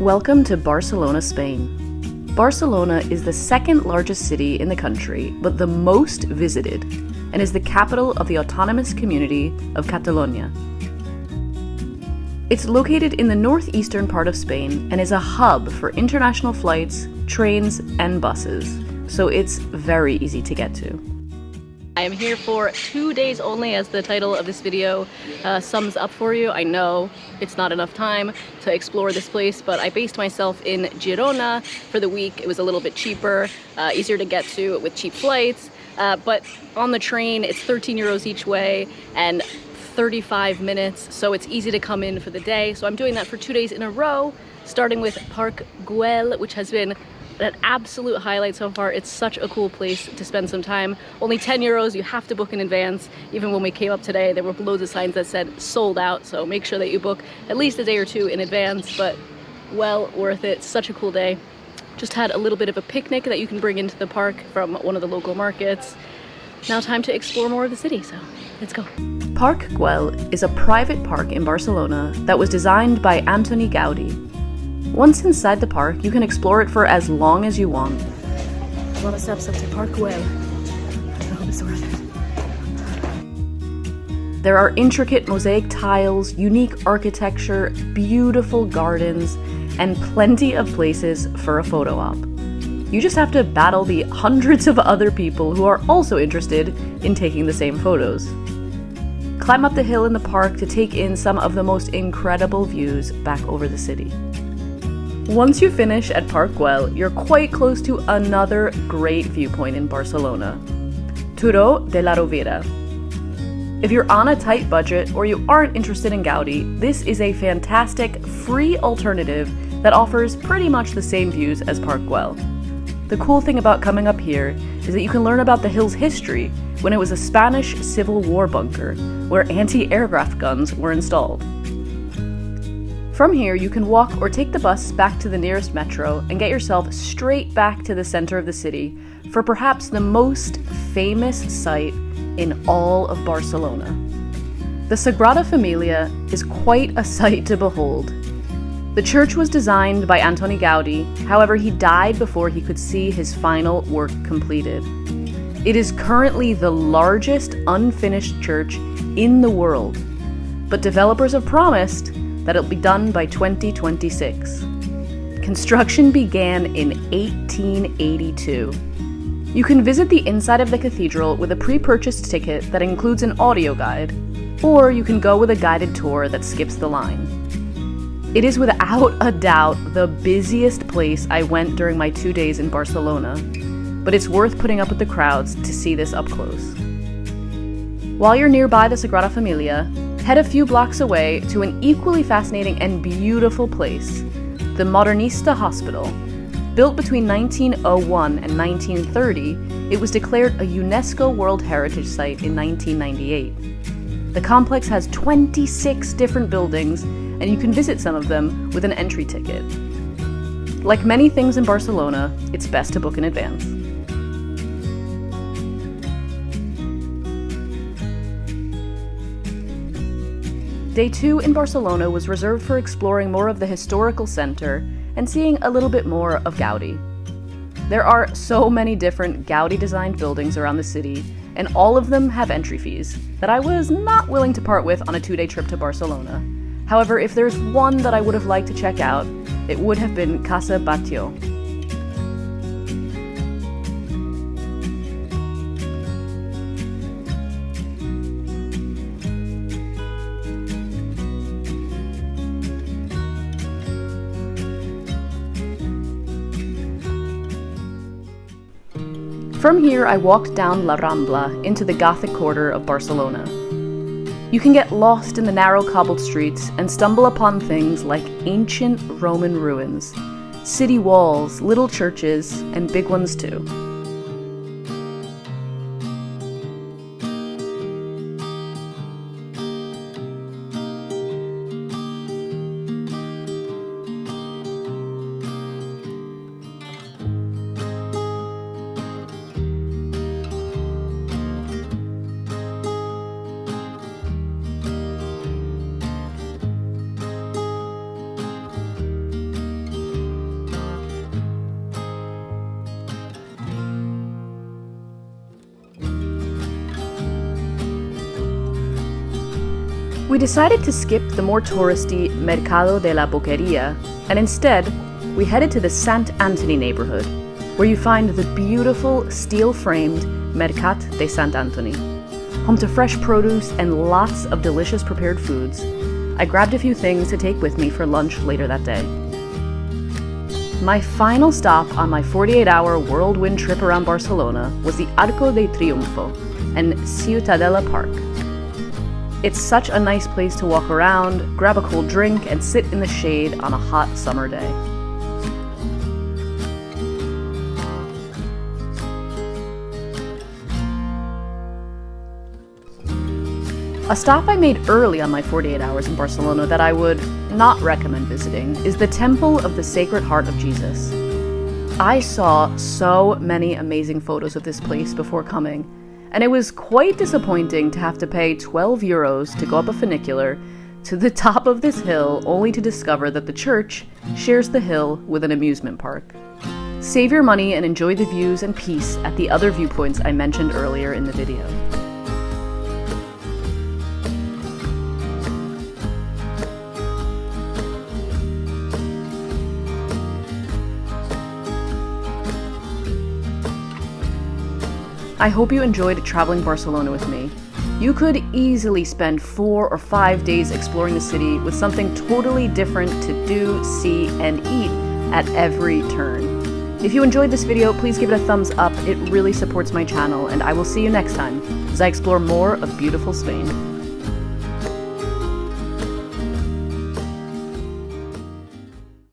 Welcome to Barcelona, Spain. Barcelona is the second largest city in the country, but the most visited, and is the capital of the autonomous community of Catalonia. It's located in the northeastern part of Spain and is a hub for international flights, trains, and buses, so it's very easy to get to. I am here for 2 days only, as the title of this video sums up for you. I know it's not enough time to explore this place, but I based myself in Girona for the week. It was a little bit cheaper, easier to get to with cheap flights, but on the train it's 13 euros each way and 35 minutes, so it's easy to come in for the day. So I'm doing that for 2 days in a row, starting with Parc Güell, which has been an absolute highlight so far. It's such a cool place to spend some time. Only 10 euros, you have to book in advance. Even when we came up today, there were loads of signs that said sold out, so make sure that you book at least a day or two in advance, but well worth it. Such a cool day. Just had a little bit of a picnic that you can bring into the park from one of the local markets. Now time to explore more of the city, so let's go. Parc Güell is a private park in Barcelona that was designed by Antoni Gaudi. Once inside the park, you can explore it for as long as you want. A lot of steps up to Parc Güell. I hope it's worth it. There are intricate mosaic tiles, unique architecture, beautiful gardens, and plenty of places for a photo op. You just have to battle the hundreds of other people who are also interested in taking the same photos. Climb up the hill in the park to take in some of the most incredible views back over the city. Once you finish at Parc Güell, you're quite close to another great viewpoint in Barcelona, Turó de la Rovira. If you're on a tight budget or you aren't interested in Gaudi, this is a fantastic free alternative that offers pretty much the same views as Parc Güell. The cool thing about coming up here is that you can learn about the hill's history when it was a Spanish Civil War bunker where anti-aircraft guns were installed. From here, you can walk or take the bus back to the nearest metro and get yourself straight back to the center of the city for perhaps the most famous site in all of Barcelona. The Sagrada Familia is quite a sight to behold. The church was designed by Antoni Gaudi, however he died before he could see his final work completed. It is currently the largest unfinished church in the world, but developers have promised that it'll be done by 2026. Construction began in 1882. You can visit the inside of the cathedral with a pre-purchased ticket that includes an audio guide, or you can go with a guided tour that skips the line. It is without a doubt the busiest place I went during my 2 days in Barcelona, but it's worth putting up with the crowds to see this up close. While you're nearby the Sagrada Familia, head a few blocks away to an equally fascinating and beautiful place, the Modernista Hospital. Built between 1901 and 1930, it was declared a UNESCO World Heritage Site in 1998. The complex has 26 different buildings, and you can visit some of them with an entry ticket. Like many things in Barcelona, it's best to book in advance. Day 2 in Barcelona was reserved for exploring more of the historical center and seeing a little bit more of Gaudi. There are so many different Gaudi-designed buildings around the city, and all of them have entry fees that I was not willing to part with on a 2-day trip to Barcelona. However, if there's one that I would have liked to check out, it would have been Casa Batlló. From here, I walked down La Rambla into the Gothic Quarter of Barcelona. You can get lost in the narrow cobbled streets and stumble upon things like ancient Roman ruins, city walls, little churches, and big ones too. We decided to skip the more touristy Mercado de la Boqueria, and instead, we headed to the Sant Antoni neighborhood, where you find the beautiful steel-framed Mercat de Sant Antoni. Home to fresh produce and lots of delicious prepared foods, I grabbed a few things to take with me for lunch later that day. My final stop on my 48-hour whirlwind trip around Barcelona was the Arco de Triunfo and Ciutadella Parc. It's such a nice place to walk around, grab a cold drink, and sit in the shade on a hot summer day. A stop I made early on my 48 hours in Barcelona that I would not recommend visiting is the Temple of the Sacred Heart of Jesus. I saw so many amazing photos of this place before coming, and it was quite disappointing to have to pay 12 euros to go up a funicular to the top of this hill only to discover that the church shares the hill with an amusement park. Save your money and enjoy the views and peace at the other viewpoints I mentioned earlier in the video. I hope you enjoyed traveling Barcelona with me. You could easily spend 4 or 5 days exploring the city with something totally different to do, see, and eat at every turn. If you enjoyed this video, please give it a thumbs up. It really supports my channel, and I will see you next time as I explore more of beautiful Spain.